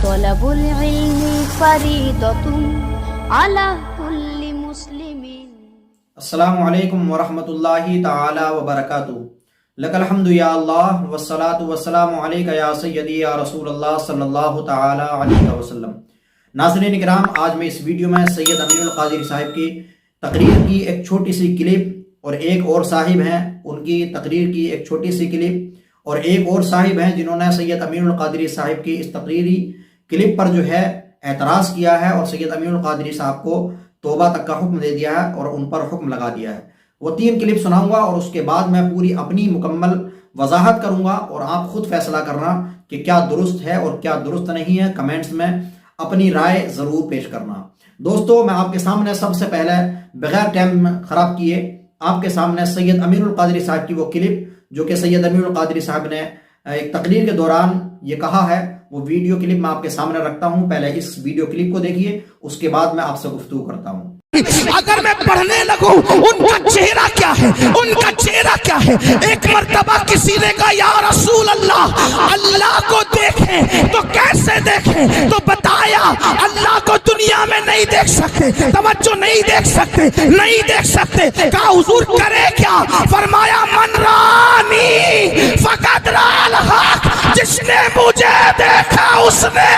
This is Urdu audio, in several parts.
طلب العلم فريضة على كل مسلم. السلام علیکم ورحمۃ اللہ تعالی وبرکاتہ. لک الحمد یا اللہ والصلاۃ والسلام علیک یا سیدی یا رسول اللہ صلی اللہ تعالی علیہ وسلم. ناظرین کرام، آج میں اس ویڈیو میں سید امین القادری صاحب کی تقریر کی ایک چھوٹی سی کلپ اور ایک اور صاحب ہیں ان کی تقریر کی ایک چھوٹی سی کلپ اور ایک اور صاحب ہیں جنہوں نے سید امین القادری صاحب کی اس تقریری کلپ پر جو ہے اعتراض کیا ہے اور سید امین القادری صاحب کو توبہ تک کا حکم دے دیا ہے اور ان پر حکم لگا دیا ہے. وہ 3 کلپ سناؤں گا اور اس کے بعد میں پوری اپنی مکمل وضاحت کروں گا اور آپ خود فیصلہ کرنا کہ کیا درست ہے اور کیا درست نہیں ہے. کمنٹس میں اپنی رائے ضرور پیش کرنا. دوستو، میں آپ کے سامنے سب سے پہلے بغیر ٹائم خراب کیے آپ کے سامنے سید امین القادری صاحب کی وہ کلپ جو کہ سید امین القادری صاحب نے ایک تقریر کے دوران یہ کہا ہے، وہ ویڈیو کلپ میں آپ کے سامنے رکھتا ہوں. پہلے اس ویڈیو کلپ کو دیکھیے، اس کے بعد میں آپ سے گفتگو کرتا ہوں. اگر میں پڑھنے لگوں ان کا چہرہ کیا ہے، ان کا چہرہ کیا ہے. ایک مرتبہ کسی نے کہا یا رسول اللہ، اللہ کو دیکھیں تو کیسے دیکھیں؟ تو بتایا اللہ کو دنیا میں نہیں دیکھ سکتے، توجہ نہیں دیکھ سکتے، نہیں دیکھ سکتے. کہا حضور کرے کیا؟ فرمایا من رانی فقط رأى الحق، جس نے مجھے دیکھا اس نے.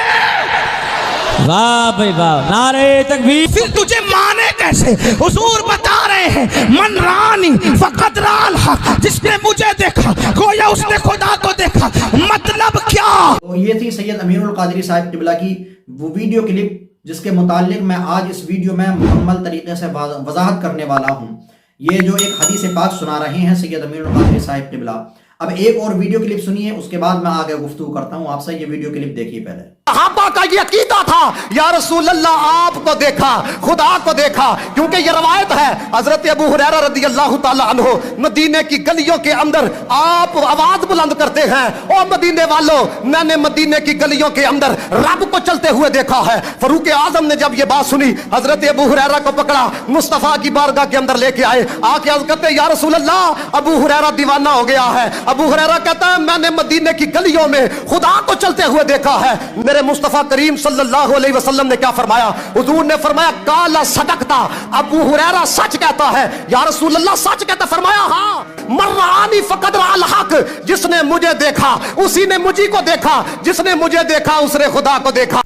واہ بھائی واہ، نعرہ تکبیر. پھر تجھے مانے کیسے؟ حضور بتا رہے ہیں من رانی فقط رأى الحق، جس نے مجھے دیکھا گویا اس نے خدا کو دیکھا. مطلب کیا؟ تو یہ تھی سید امین القادری صاحب قبلہ کی وہ ویڈیو کلپ جس کے متعلق میں آج اس ویڈیو میں مکمل طریقے سے وضاحت کرنے والا ہوں. یہ جو ایک حدیث پاک سنا رہے ہیں سید امین القادری صاحب قبلہ. اب ایک اور ویڈیو کلپ سنیے، اس کے بعد میں آگے گفتگو کرتا ہوں آپ سے. یہ ویڈیو کلپ دیکھیے پہلے. صحابہ کا یہ عقیدہ تھا یا رسول اللہ آپ کو دیکھا، خدا کو دیکھا. کیونکہ یہ روایت ہے حضرت ابو ہریرہ رضی اللہ تعالی عنہ مدینے کی گلیوں کے اندر آپ آواز بلند کرتے ہیں، او مدینے والوں، میں نے مدینے کی گلیوں کے اندر رب کو چلتے ہوئے دیکھا ہے. فاروق اعظم نے جب یہ بات سنی حضرت ابو ہریرہ کو پکڑا، مصطفیٰ کی بارگاہ کے اندر لے کے آئے. آ کے عرض کرتے یا رسول اللہ ابو ہریرہ دیوانہ ہو گیا ہے. ابو ہریرہ کہتا ہے میں نے مدینے کی گلیوں میں خدا کو چلتے ہوئے دیکھا ہے. میرے مصطفیٰ کریم صلی اللہ علیہ وسلم نے کیا فرمایا؟ حضور نے فرمایا کالا صدقتا، ابو ہریرہ سچ کہتا ہے. یا رسول اللہ سچ کہتا؟ فرمایا ہاں. من رآنی فقد رأى الحق، جس نے مجھے دیکھا اسی نے مجھے کو دیکھا، جس نے مجھے دیکھا اس نے خدا کو دیکھا.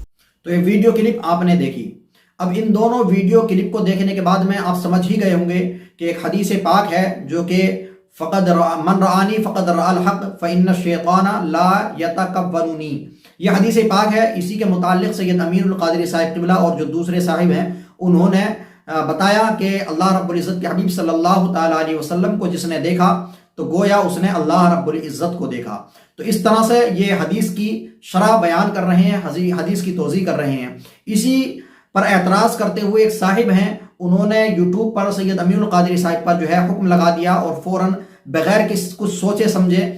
تو یہ ویڈیو کلپ آپ نے دیکھی. اب ان دونوں ویڈیو کلپ کو دیکھنے کے بعد میں آپ سمجھ ہی گئے ہوں گے کہ ایک حدیث پاک ہے جو کہ فقد من رآنی فقد رأى الحق فإن الشیطان لا یتکبرنی. یہ حدیث پاک ہے. اسی کے متعلق سید امین القادری صاحب قبلہ اور جو دوسرے صاحب ہیں انہوں نے بتایا کہ اللہ رب العزت کے حبیب صلی اللہ تعالی علیہ وسلم کو جس نے دیکھا تو گویا اس نے اللہ رب العزت کو دیکھا. تو اس طرح سے یہ حدیث کی شرح بیان کر رہے ہیں، حدیث کی توضیح کر رہے ہیں. اسی پر اعتراض کرتے ہوئے ایک صاحب ہیں، انہوں نے یوٹیوب پر سید امین القادری صاحب پر جو ہے حکم لگا دیا اور فوراً بغیر کچھ سوچے سمجھے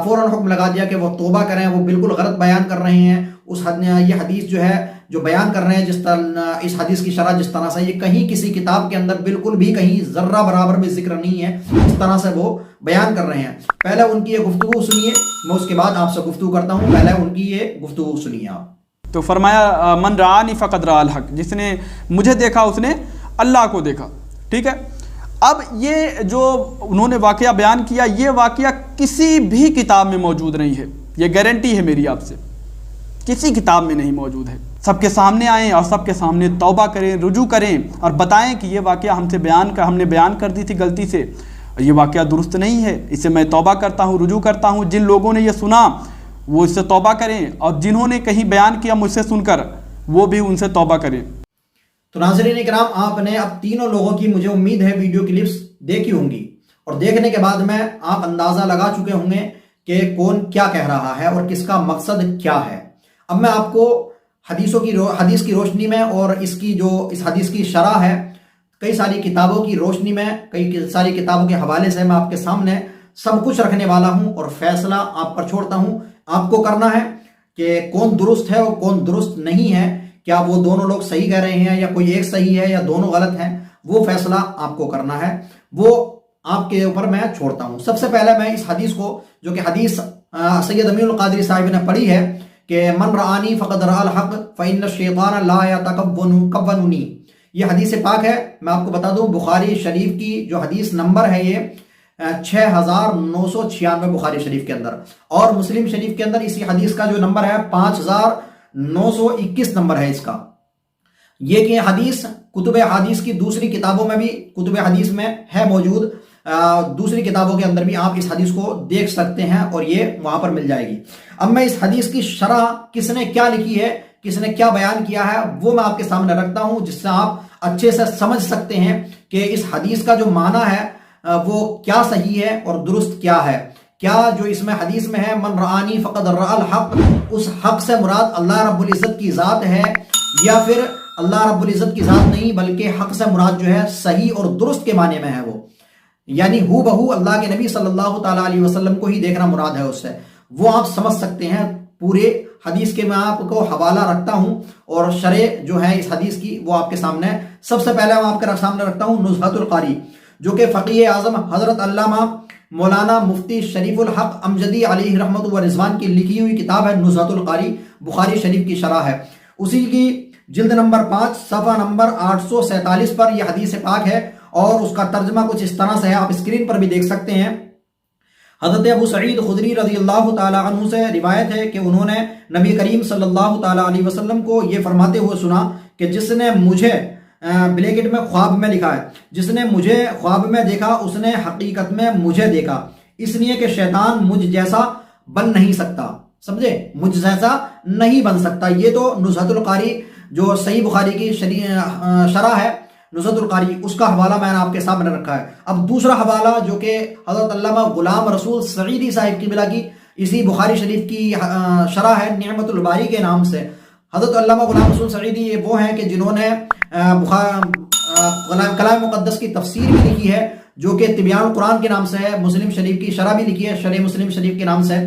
فوراً حکم لگا دیا کہ وہ توبہ کریں، وہ بالکل غلط بیان کر رہے ہیں. یہ حدیث جو ہے جو بیان کر رہے ہیں جس طرح اس حدیث کی شرح جس طرح سے یہ کہیں کسی کتاب کے اندر بالکل بھی کہیں ذرہ برابر بھی ذکر نہیں ہے، اس طرح سے وہ بیان کر رہے ہیں. پہلے ان کی یہ گفتگو سنیے، میں اس کے بعد آپ سے گفتگو کرتا ہوں. پہلے ان کی یہ گفتگو سنیے آپ. تو فرمایا من رآنی فقد رأى الحق، جس نے مجھے دیکھا اس نے اللہ کو دیکھا. ٹھیک ہے. اب یہ جو انہوں نے واقعہ بیان کیا یہ واقعہ کسی بھی کتاب میں موجود نہیں ہے. یہ گارنٹی ہے میری آپ سے، کسی کتاب میں نہیں موجود ہے. سب کے سامنے آئیں اور سب کے سامنے توبہ کریں، رجوع کریں اور بتائیں کہ یہ واقعہ ہم نے بیان کر دی تھی غلطی سے، یہ واقعہ درست نہیں ہے، اس سے میں توبہ کرتا ہوں، رجوع کرتا ہوں. جن لوگوں نے یہ سنا وہ اس سے توبہ کریں اور جنہوں نے کہیں بیان کیا مجھ سے سن کر وہ بھی ان سے توبہ کریں. تو ناظرین کرام، آپ نے اب تینوں لوگوں کی مجھے امید ہے ویڈیو کلپس دیکھی ہوں گی اور دیکھنے کے بعد میں آپ اندازہ لگا چکے ہوں گے کہ کون کیا کہہ رہا ہے اور کس کا مقصد کیا ہے. اب میں آپ کو حدیث کی روشنی میں اور اس حدیث کی شرح ہے کئی ساری کتابوں کی روشنی میں، کئی ساری کتابوں کے حوالے سے میں آپ کے سامنے سب کچھ رکھنے والا ہوں اور فیصلہ آپ پر چھوڑتا ہوں. آپ کو کرنا ہے کہ کون درست ہے اور کون درست نہیں ہے، کیا وہ دونوں لوگ صحیح کہہ رہے ہیں یا کوئی ایک صحیح ہے یا دونوں غلط ہیں، وہ فیصلہ آپ کو کرنا ہے، وہ آپ کے اوپر میں چھوڑتا ہوں. سب سے پہلے میں اس حدیث کو جو کہ حدیث سید امین القادری صاحب نے پڑھی ہے کہ من رآنی فقد رأى الحق فإن الشیطان لا یتکوننی. یہ حدیث پاک ہے. میں آپ کو بتا دوں بخاری شریف کی جو حدیث نمبر ہے یہ 6996 بخاری شریف کے اندر، اور مسلم شریف کے اندر اسی حدیث کا جو نمبر ہے 5921 نمبر ہے اس کا. یہ کہ حدیث کتب حدیث کی دوسری کتابوں میں بھی، کتب حدیث میں ہے موجود، دوسری کتابوں کے اندر بھی آپ اس حدیث کو دیکھ سکتے ہیں اور یہ وہاں پر مل جائے گی. اب میں اس حدیث کی شرح کس نے کیا لکھی ہے، کس نے کیا بیان کیا ہے، وہ میں آپ کے سامنے رکھتا ہوں، جس سے آپ اچھے سے سمجھ سکتے ہیں کہ اس حدیث کا جو معنی ہے وہ کیا صحیح ہے اور درست کیا ہے. کیا جو اس میں حدیث میں ہے من رآنی فقد رأى الحق، اس حق سے مراد اللہ رب العزت کی ذات ہے، یا پھر اللہ رب العزت کی ذات نہیں بلکہ حق سے مراد جو ہے صحیح اور درست کے معنی میں ہے، وہ یعنی ہو بہو اللہ کے نبی صلی اللہ تعالیٰ علیہ وسلم کو ہی دیکھنا مراد ہے اس سے. وہ آپ سمجھ سکتے ہیں. پورے حدیث کے میں آپ کو حوالہ رکھتا ہوں اور شرح جو ہے اس حدیث کی وہ آپ کے سامنے. سب سے پہلے میں آپ کے سامنے رکھتا ہوں نزہۃ القاری، جو کہ فقیہ اعظم حضرت علامہ مولانا مفتی شریف الحق امجدی علیہ رحمت و رضوان کی لکھی ہوئی کتاب ہے نزہۃ القاری، بخاری شریف کی شرح ہے. اسی کی جلد نمبر 5 صفحہ نمبر 847 پر یہ حدیث پاک ہے، اور اس کا ترجمہ کچھ اس طرح سے ہے، آپ اسکرین پر بھی دیکھ سکتے ہیں. حضرت ابو سعید خدری رضی اللہ تعالی عنہ سے روایت ہے کہ انہوں نے نبی کریم صلی اللہ تعالی علیہ وسلم کو یہ فرماتے ہوئے سنا کہ جس نے مجھے بلیکٹ میں خواب میں لکھا ہے، جس نے مجھے خواب میں دیکھا اس نے حقیقت میں مجھے دیکھا، اس لیے کہ شیطان مجھ جیسا بن نہیں سکتا. سمجھے؟ مجھ جیسا نہیں بن سکتا. یہ تو نزہۃ القاری جو صحیح بخاری کی شرح ہے نزہۃ القاری، اس کا حوالہ میں نے آپ کے سامنے رکھا ہے. اب دوسرا حوالہ جو کہ حضرت علامہ غلام رسول سعیدی صاحب کی بلا کی اسی بخاری شریف کی شرح ہے نعمت الباری کے نام سے. حضرت علامہ غلام رسول سعیدی یہ وہ ہیں کہ جنہوں نے کلام مقدس کی تفسیر بھی لکھی ہے، جو کہ طبیان القرآن کے نام سے ہے. مسلم شریف کی شرح بھی لکھی ہے شرح مسلم شریف کے نام سے،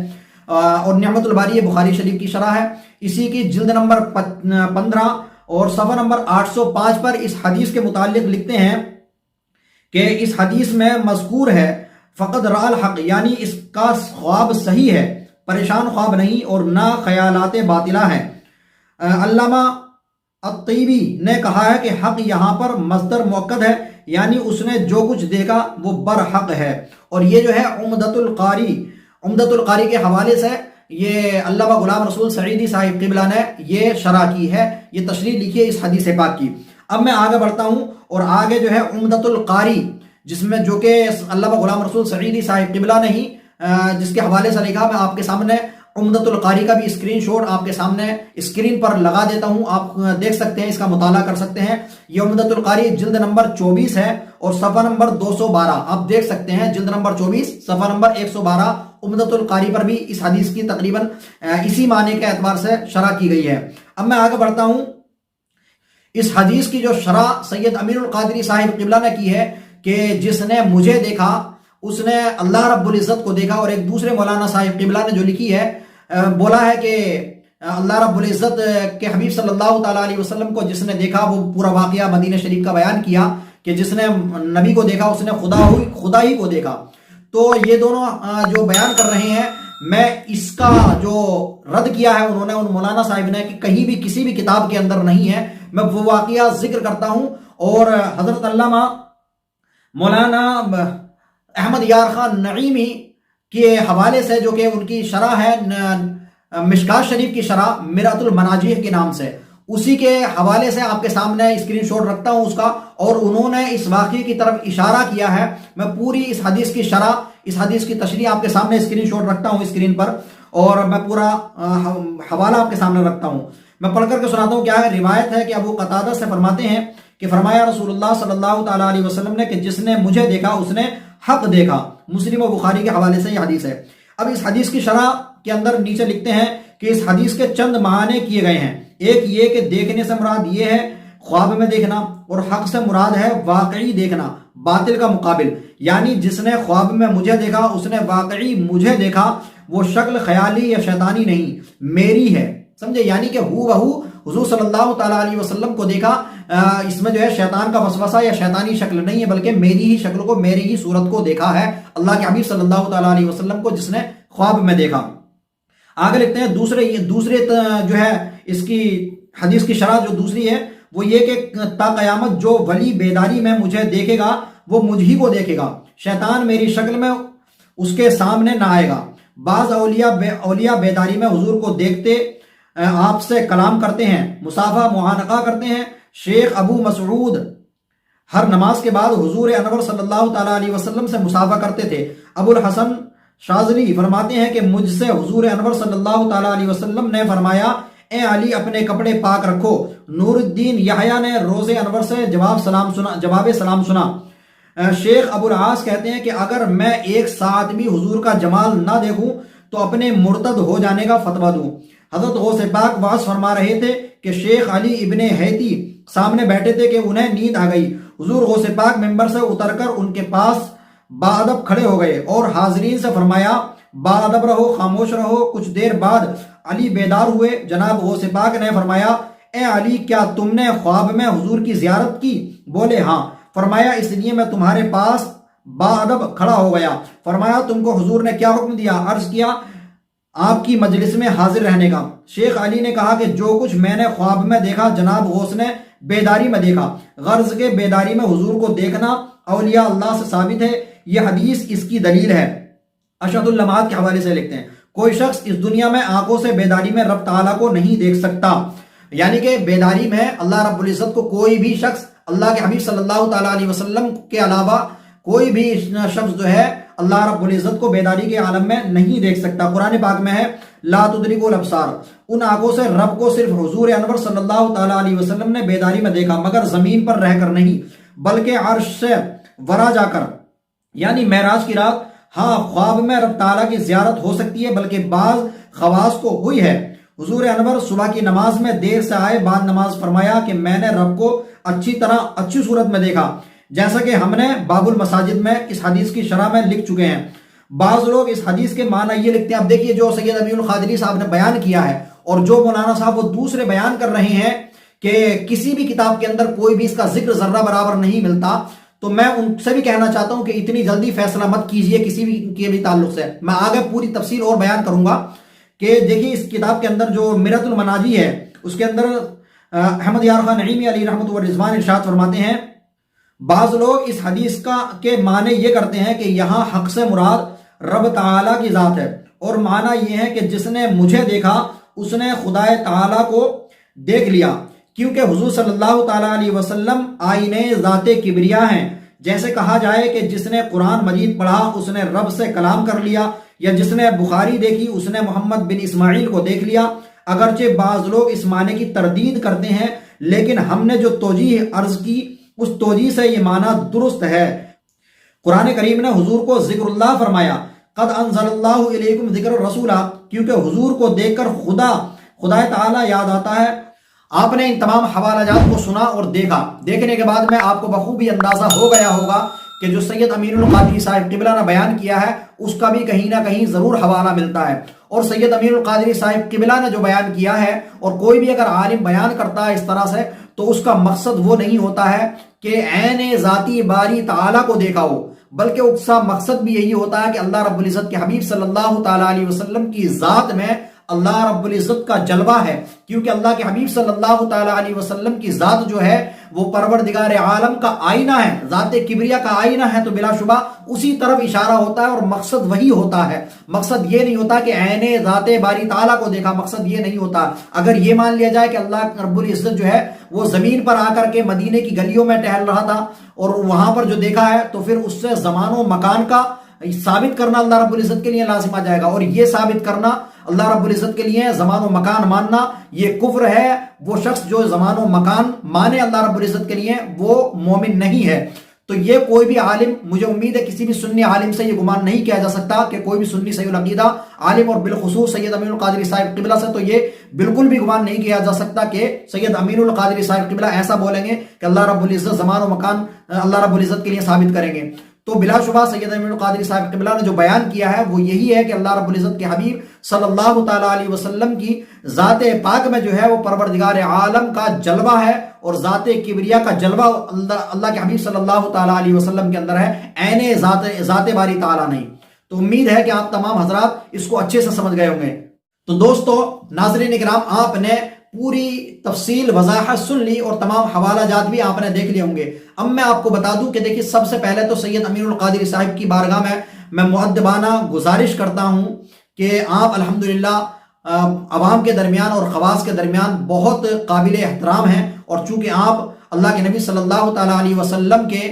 اور نعمت الباری یہ بخاری شریف کی شرح ہے. اسی کی جلد نمبر 15 اور صفحہ نمبر 805 پر اس حدیث کے متعلق لکھتے ہیں کہ اس حدیث میں مذکور ہے فقد رأى الحق، یعنی اس کا خواب صحیح ہے، پریشان خواب نہیں اور نہ خیالات باطلہ ہیں. علامہ الطیبی نے کہا ہے کہ حق یہاں پر مصدر مؤکد ہے، یعنی اس نے جو کچھ دیکھا وہ برحق ہے. اور یہ جو ہے عمدۃ القاری کے حوالے سے یہ علامہ غلام رسول سعیدی صاحب قبلہ نے یہ شرح کی ہے، یہ تشریح لکھی ہے اس حدیث پاک کی. اب میں آگے بڑھتا ہوں اور آگے جو ہے عمدۃ القاری، جس میں جو کہ علامہ غلام رسول سعیدی صاحب قبلہ نے ہی جس کے حوالے سے لکھا، میں آپ کے سامنے عمدۃ القاری کا بھی اسکرین شاٹ آپ کے سامنے اسکرین پر لگا دیتا ہوں، آپ دیکھ سکتے ہیں، اس کا مطالعہ کر سکتے ہیں. یہ عمدۃ القاری جلد نمبر 24 ہے اور صفحہ نمبر 212 آپ دیکھ سکتے ہیں. جلد نمبر 24 صفحہ نمبر 112 عمدۃ القاری پر بھی اس حدیث کی تقریباً اسی معنی کے اعتبار سے شرح کی گئی ہے. اب میں آگے بڑھتا ہوں. اس حدیث کی جو شرح سید امین القادری صاحب قبلہ نے کی ہے کہ جس نے مجھے دیکھا اس نے اللہ رب العزت کو دیکھا. اور ایک دوسرے مولانا صاحب قبلہ نے جو لکھی ہے بولا ہے کہ اللہ رب العزت کے حبیب صلی اللہ تعالیٰ علیہ وسلم کو جس نے دیکھا، وہ پورا واقعہ مدینہ شریف کا بیان کیا کہ جس نے نبی کو دیکھا اس نے خدا ہی کو دیکھا. تو یہ دونوں جو بیان کر رہے ہیں، میں اس کا جو رد کیا ہے انہوں نے، ان مولانا صاحب نے، کہ کہیں بھی کسی بھی کتاب کے اندر نہیں ہے. میں وہ واقعہ ذکر کرتا ہوں اور حضرت علامہ مولانا احمد یار خان نعیمی کے حوالے سے، جو کہ ان کی شرح ہے مشکات شریف کی شرح مرات المناجیح کے نام سے، اسی کے حوالے سے آپ کے سامنے اسکرین شاٹ رکھتا ہوں اس کا. اور انہوں نے اس واقعے کی طرف اشارہ کیا ہے. میں پوری اس حدیث کی شرح، اس حدیث کی تشریح آپ کے سامنے اسکرین شاٹ رکھتا ہوں اسکرین پر، اور میں پورا حوالہ آپ کے سامنے رکھتا ہوں. میں پڑھ کر کے سناتا ہوں. کیا ہے؟ روایت ہے کہ ابو قتادہ سے فرماتے ہیں کہ فرمایا رسول اللہ صلی اللہ تعالیٰ علیہ وسلم نے کہ جس نے مجھے دیکھا اس نے حق دیکھا. مسلم و بخاری کے حوالے سے یہ حدیث ہے. اب اس حدیث کی شرح کے اندر نیچے لکھتے ہیں کہ اس حدیث کے چند معنی کیے گئے ہیں. ایک یہ کہ دیکھنے سے مراد یہ ہے خواب میں دیکھنا، اور حق سے مراد ہے واقعی دیکھنا، باطل کا مقابل. یعنی جس نے خواب میں مجھے دیکھا اس نے واقعی مجھے دیکھا، وہ شکل خیالی یا شیطانی نہیں، میری ہے. سمجھے؟ یعنی کہ ہو بہو حضور صلی اللہ تعالیٰ علیہ وسلم کو دیکھا. اس میں جو ہے شیطان کا وسوسہ یا شیطانی شکل نہیں ہے، بلکہ میری ہی شکل کو، میری ہی صورت کو دیکھا ہے اللہ کے حبیب صلی اللہ تعالیٰ علیہ وسلم کو جس نے خواب میں دیکھا. آگے لکھتے ہیں دوسرے جو ہے اس کی حدیث کی شرح جو دوسری ہے وہ یہ کہ تا قیامت جو ولی بیداری میں مجھے دیکھے گا وہ مجھ ہی کو دیکھے گا، شیطان میری شکل میں اس کے سامنے نہ آئے گا۔ بعض اولیاء بیداری میں حضور کو دیکھتے آپ سے کلام کرتے ہیں، مصافحہ معانقہ کرتے ہیں۔ شیخ ابو مسعود ہر نماز کے بعد حضور انور صلی اللہ تعالیٰ علیہ وسلم سے مصافحہ کرتے تھے۔ ابو الحسن شاذلی فرماتے ہیں کہ مجھ سے حضور انور صلی اللہ تعالیٰ علیہ وسلم نے فرمایا، اے علی اپنے کپڑے پاک رکھو۔ نور الدین یحییٰ نے روز انور سے جواب سلام سنا۔ شیخ ابو العاص کہتے ہیں کہ اگر میں ایک ساتھ بھی حضور کا جمال نہ دیکھوں تو اپنے مرتد ہو جانے کا فتویٰ دوں۔ حضرت غوث پاک واعظ فرما رہے تھے کہ شیخ علی ابن حیتی سامنے بیٹھے تھے کہ انہیں نیند آ گئی۔ حضور غوث پاک ممبر سے اتر کر ان کے پاس باادب کھڑے ہو گئے اور حاضرین سے فرمایا، باادب رہو، خاموش رہو۔ کچھ دیر بعد علی بیدار ہوئے۔ جناب غوث پاک نے فرمایا، اے علی کیا تم نے خواب میں حضور کی زیارت کی؟ بولے ہاں۔ فرمایا، اس لیے میں تمہارے پاس باادب کھڑا ہو گیا۔ فرمایا، تم کو حضور نے کیا حکم دیا؟ عرض کیا، آپ کی مجلس میں حاضر رہنے کا۔ شیخ علی نے کہا کہ جو کچھ میں نے خواب میں دیکھا جناب غوث نے بیداری میں دیکھا۔ غرض کے بیداری میں حضور کو دیکھنا اولیاء اللہ سے ثابت ہے۔ یہ حدیث اس کی دلیل ہے۔ اشد اللمعات کے حوالے سے لکھتے ہیں، کوئی شخص اس دنیا میں آنکھوں سے بیداری میں رب تعالیٰ کو نہیں دیکھ سکتا، یعنی کہ بیداری میں اللہ رب العزت کو کوئی بھی شخص اللہ کے حبیب صلی اللہ تعالیٰ علیہ وسلم کے علاوہ کوئی بھی شخص جو ہے اللہ رب العزت کو بیداری کے عالم میں نہیں دیکھ سکتا۔ قرآن پاک میں ہے، لا تدرک الابصار، ان آنکھوں سے رب کو صرف حضور انور صلی اللہ تعالیٰ علیہ وسلم نے بیداری میں دیکھا، مگر زمین پر رہ کر نہیں بلکہ عرش سے ورا جا کر، یعنی معراج کی رات۔ ہاں، خواب میں رب تعالیٰ کی زیارت ہو سکتی ہے، بلکہ بعض خواص کو ہوئی ہے۔ حضور انور صبح کی نماز میں دیر سے آئے، بعد نماز فرمایا کہ میں نے رب کو اچھی صورت میں دیکھا، جیسا کہ ہم نے باب المساجد میں اس حدیث کی شرح میں لکھ چکے ہیں۔ بعض لوگ اس حدیث کے معنی یہ لکھتے ہیں، اب دیکھیے جو سید امین القادری صاحب نے بیان کیا ہے اور جو مولانا صاحب وہ دوسرے بیان کر رہے ہیں کہ کسی بھی کتاب کے اندر کوئی بھی اس کا ذکر ذرہ برابر نہیں ملتا، تو میں ان سے بھی کہنا چاہتا ہوں کہ اتنی جلدی فیصلہ مت کیجئے کسی بھی کے بھی تعلق سے۔ میں آگے پوری تفصیل اور بیان کروں گا کہ دیکھیے اس کتاب کے اندر جو مرۃ المناجی ہے اس کے اندر احمد یار خان نعیمی علیہ رحمۃ و رضوان ارشاد فرماتے ہیں، بعض لوگ اس حدیث کے معنی یہ کرتے ہیں کہ یہاں حق سے مراد رب تعالیٰ کی ذات ہے، اور معنی یہ ہے کہ جس نے مجھے دیکھا اس نے خدا تعالیٰ کو دیکھ لیا، کیونکہ حضور صلی اللہ تعالیٰ علیہ وسلم آئینِ ذات کبریا ہیں۔ جیسے کہا جائے کہ جس نے قرآن مجید پڑھا اس نے رب سے کلام کر لیا، یا جس نے بخاری دیکھی اس نے محمد بن اسماعیل کو دیکھ لیا۔ اگرچہ بعض لوگ اس معنی کی تردید کرتے ہیں، لیکن ہم نے جو توجیہ عرض کی اس توجیہ سے یہ معنی درست ہے۔ قرآن کریم نے حضور کو ذکر اللہ فرمایا، قد انزل اللہ علیکم ذکر الرسول، کیونکہ حضور کو دیکھ کر خدا تعالیٰ یاد آتا ہے۔ آپ نے ان تمام حوالہ جات کو سنا اور دیکھا۔ دیکھنے کے بعد میں آپ کو بخوبی اندازہ ہو گیا ہوگا کہ جو سید امین القادری صاحب قبلہ نے بیان کیا ہے اس کا بھی کہیں نہ کہیں ضرور حوالہ ملتا ہے، اور سید امین القادری صاحب قبلہ نے جو بیان کیا ہے، اور کوئی بھی اگر عالم بیان کرتا ہے اس طرح سے تو اس کا مقصد وہ نہیں ہوتا ہے کہ عین ذاتی باری تعالیٰ کو دیکھا ہو، بلکہ اس کا مقصد بھی یہی ہوتا ہے کہ اللہ رب العزت کے حبیب صلی اللہ تعالیٰ علیہ وسلم کی ذات میں اللہ رب العزت کا جلوہ ہے، کیونکہ اللہ کے حبیب صلی اللہ تعالیٰ علیہ وسلم کی ذات جو ہے وہ پروردگار عالم کا آئینہ ہے، ذات کبریا کا آئینہ ہے، تو بلا شبہ اسی طرف اشارہ ہوتا ہے اور مقصد وہی ہوتا ہے۔ مقصد یہ نہیں ہوتا کہ عین ذات باری تعالیٰ کو دیکھا، مقصد یہ نہیں ہوتا۔ اگر یہ مان لیا جائے کہ اللہ رب العزت جو ہے وہ زمین پر آ کر کے مدینے کی گلیوں میں ٹہل رہا تھا اور وہاں پر جو دیکھا ہے، تو پھر اس سے زمان و مکان کا ثابت کرنا اللہ رب العزت کے لیے لازم آ جائے گا، اور یہ ثابت کرنا اللہ رب العزت کے لیے زمان و مکان ماننا یہ کفر ہے۔ وہ شخص جو زمان و مکان مانے اللہ رب العزت کے لیے وہ مومن نہیں ہے۔ تو یہ کوئی بھی عالم، مجھے امید ہے کسی بھی سنی عالم سے یہ گمان نہیں کیا جا سکتا کہ کوئی بھی سنی صحیح العقیدہ عالم، اور بالخصوص سید امین القادری صاحب قبلہ سے تو یہ بالکل بھی گمان نہیں کیا جا سکتا کہ سید امین القادری صاحب قبلہ ایسا بولیں گے کہ اللہ رب العزت زمان و مکان اللہ رب العزت کے لیے ثابت کریں گے۔ تو بلا شبہ سید امین القادری صاحب قبلہ نے جو بیان کیا ہے وہ یہی ہے کہ اللہ رب العزت کے حبیب صلی اللہ تعالیٰ علیہ وسلم کی ذات پاک میں جو ہے وہ پروردگار عالم کا جلوہ ہے، اور ذات کبریا کا جلوہ اللہ کے حبیب صلی اللہ تعالیٰ علیہ وسلم کے اندر ہے، عین ذات باری تعالیٰ نہیں۔ تو امید ہے کہ آپ تمام حضرات اس کو اچھے سے سمجھ گئے ہوں گے۔ تو دوستو ناظرین اکرام، آپ نے پوری تفصیل وضاحت سن لی اور تمام حوالہ جات بھی آپ نے دیکھ لیے ہوں گے۔ اب میں آپ کو بتا دوں کہ دیکھیے، سب سے پہلے تو سید امین القادری صاحب کی بارگاہ میں مؤدبانہ گزارش کرتا ہوں کہ آپ الحمدللہ عوام کے درمیان اور خواص کے درمیان بہت قابل احترام ہیں، اور چونکہ آپ اللہ کے نبی صلی اللہ تعالیٰ علیہ وسلم کے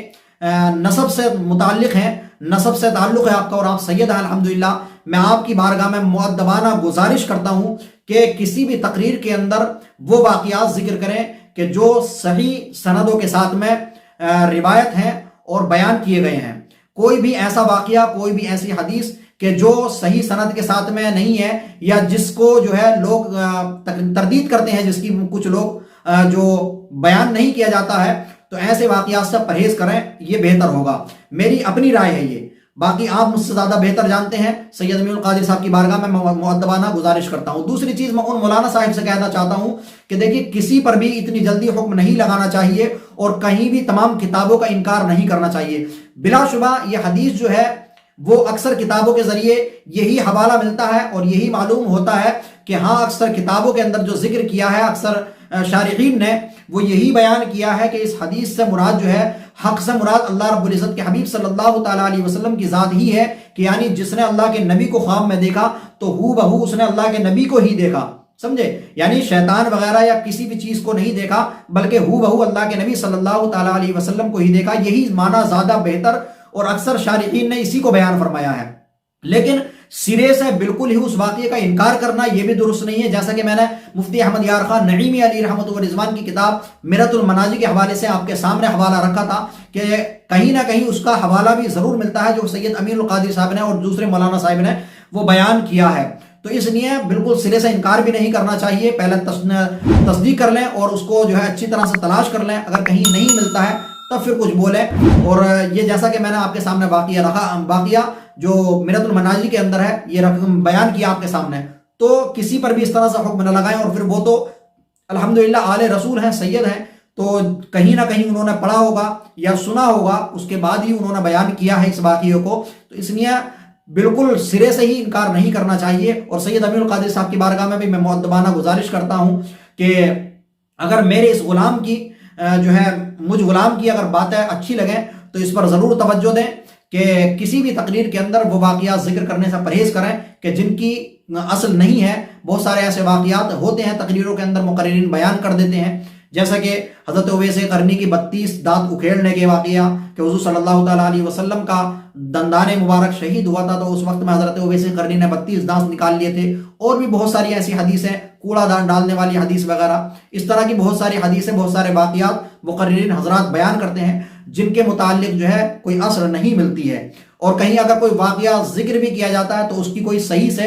نسب سے متعلق ہیں، نسب سے تعلق ہے آپ کا، اور آپ سید ہیں الحمدللہ، میں آپ کی بارگاہ میں مؤدبانہ گزارش کرتا ہوں کہ کسی بھی تقریر کے اندر وہ واقعات ذکر کریں کہ جو صحیح سندوں کے ساتھ میں روایت ہیں اور بیان کیے گئے ہیں۔ کوئی بھی ایسا واقعہ، کوئی بھی ایسی حدیث کہ جو صحیح سند کے ساتھ میں نہیں ہے، یا جس کو جو ہے لوگ تردید کرتے ہیں، جس کی کچھ لوگ جو بیان نہیں کیا جاتا ہے، تو ایسے واقعات سے پرہیز کریں، یہ بہتر ہوگا۔ میری اپنی رائے ہے یہ، باقی آپ مجھ سے زیادہ بہتر جانتے ہیں۔ سید امین القادری صاحب کی بارگاہ میں مؤدبانہ گزارش کرتا ہوں۔ دوسری چیز میں ان مولانا صاحب سے کہنا چاہتا ہوں کہ دیکھیے، کسی پر بھی اتنی جلدی حکم نہیں لگانا چاہیے، اور کہیں بھی تمام کتابوں کا انکار نہیں کرنا چاہیے۔ بلا شبہ یہ حدیث جو ہے وہ اکثر کتابوں کے ذریعے یہی حوالہ ملتا ہے اور یہی معلوم ہوتا ہے کہ ہاں، اکثر کتابوں کے اندر جو ذکر کیا ہے، اکثر شارحین نے وہ یہی بیان کیا ہے کہ اس حدیث سے مراد جو ہے، حق سے مراد اللہ رب العزت کے حبیب صلی اللہ تعالیٰ علیہ وسلم کی ذات ہی ہے، کہ یعنی جس نے اللہ کے نبی کو خواب میں دیکھا تو ہو بہو اس نے اللہ کے نبی کو ہی دیکھا، سمجھے؟ یعنی شیطان وغیرہ یا کسی بھی چیز کو نہیں دیکھا، بلکہ ہو بہو اللہ کے نبی صلی اللہ تعالیٰ علیہ وسلم کو ہی دیکھا۔ یہی معنی زیادہ بہتر اور اکثر شارحین نے اسی کو بیان فرمایا ہے۔ لیکن سرے سے بالکل ہی اس واقعے کا انکار کرنا یہ بھی درست نہیں ہے، جیسا کہ میں نے مفتی احمد یار خان نعیمی علی رحمۃ و رضوان کی کتاب مرۃ المناجی کے حوالے سے آپ کے سامنے حوالہ رکھا تھا کہ کہیں نہ کہیں اس کا حوالہ بھی ضرور ملتا ہے جو سید امین القادری صاحب نے اور دوسرے مولانا صاحب نے وہ بیان کیا ہے۔ تو اس لیے بالکل سرے سے انکار بھی نہیں کرنا چاہیے، پہلے تصدیق کر لیں اور اس کو جو ہے اچھی طرح سے تلاش کر لیں، اگر کہیں نہیں ملتا ہے تب پھر کچھ بولیں۔ اور یہ جیسا کہ میں نے آپ کے سامنے واقعہ جو مرۃ المناجی کے اندر ہے یہ رقم بیان کیا آپ کے سامنے، تو کسی پر بھی اس طرح سے حکم نہ لگائیں۔ اور پھر وہ تو الحمدللہ آل رسول ہیں، سید ہیں، تو کہیں نہ کہیں انہوں نے پڑھا ہوگا یا سنا ہوگا، اس کے بعد ہی انہوں نے بیان کیا ہے اس واقعے کو، تو اس لیے بالکل سرے سے ہی انکار نہیں کرنا چاہیے۔ اور سید امین القادری صاحب کی بارگاہ میں بھی میں مؤدبانہ گزارش کرتا ہوں کہ اگر میرے اس غلام کی جو ہے مجھ غلام کی اگر باتیں اچھی لگیں تو اس پر ضرور توجہ دیں کہ کسی بھی تقریر کے اندر وہ واقعات ذکر کرنے سے پرہیز کریں کہ جن کی اصل نہیں ہے۔ بہت سارے ایسے واقعات ہوتے ہیں تقریروں کے اندر مقررین بیان کر دیتے ہیں، جیسا کہ حضرت اویس قرنی کی 32 دانت اکھیڑنے کے واقعہ کہ حضور صلی اللہ تعالیٰ علیہ وسلم کا دندان مبارک شہید ہوا تھا تو اس وقت میں حضرت اویس قرنی نے 32 دانت نکال لیے تھے، اور بھی بہت ساری ایسی حدیثیں، کوڑا دان ڈالنے والی حدیث وغیرہ، اس طرح کی بہت ساری حدیثیں، بہت سارے واقعات مقررین حضرات بیان کرتے ہیں جن کے متعلق جو ہے کوئی اثر نہیں ملتی ہے، اور کہیں اگر کوئی واقعہ ذکر بھی کیا جاتا ہے تو اس کی کوئی صحیح سے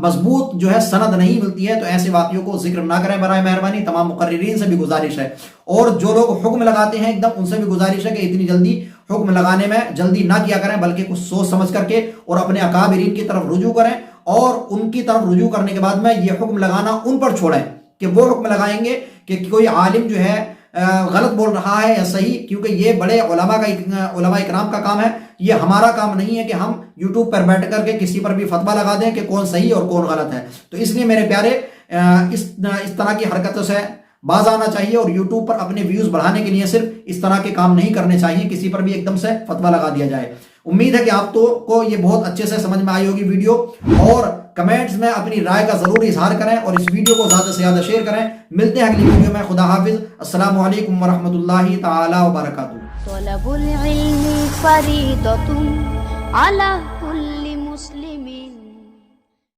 مضبوط جو ہے سند نہیں ملتی ہے، تو ایسے واقعوں کو ذکر نہ کریں برائے مہربانی۔ تمام مقررین سے بھی گزارش ہے، اور جو لوگ حکم لگاتے ہیں ایک دم ان سے بھی گزارش ہے کہ اتنی جلدی حکم لگانے میں جلدی نہ کیا کریں، بلکہ کچھ سوچ سمجھ کر کے اور اپنے اکابرین کی طرف رجوع کریں، اور ان کی طرف رجوع کرنے کے بعد میں یہ حکم لگانا ان پر چھوڑیں کہ وہ حکم لگائیں گے کہ کوئی عالم جو ہے غلط بول رہا ہے یا صحیح، کیونکہ یہ بڑے علماء اکرام کا کام ہے، یہ ہمارا کام نہیں ہے کہ ہم یوٹیوب پر بیٹھ کر کے کسی پر بھی فتویٰ لگا دیں کہ کون صحیح اور کون غلط ہے۔ تو اس لیے میرے پیارے اس طرح کی حرکتوں سے باز آنا چاہیے، اور یوٹیوب پر اپنے ویوز بڑھانے کے لیے صرف اس طرح کے کام نہیں کرنے چاہیے، کسی پر بھی ایک دم سے فتویٰ لگا دیا جائے۔ امید ہے کہ آپ کو یہ بہت اچھے سے سمجھ میں آئی ہوگی ویڈیو، اور کمنٹس میں اپنی رائے کا ضرور اظہار کریں اور اس ویڈیو کو زیادہ سے زیادہ شیئر کریں۔ ملتے ہیں اگلی ویڈیو میں، خدا حافظ، السلام علیکم ورحمۃ اللہ تعالی وبرکاتہ۔ طلب العلم فریضۃ علی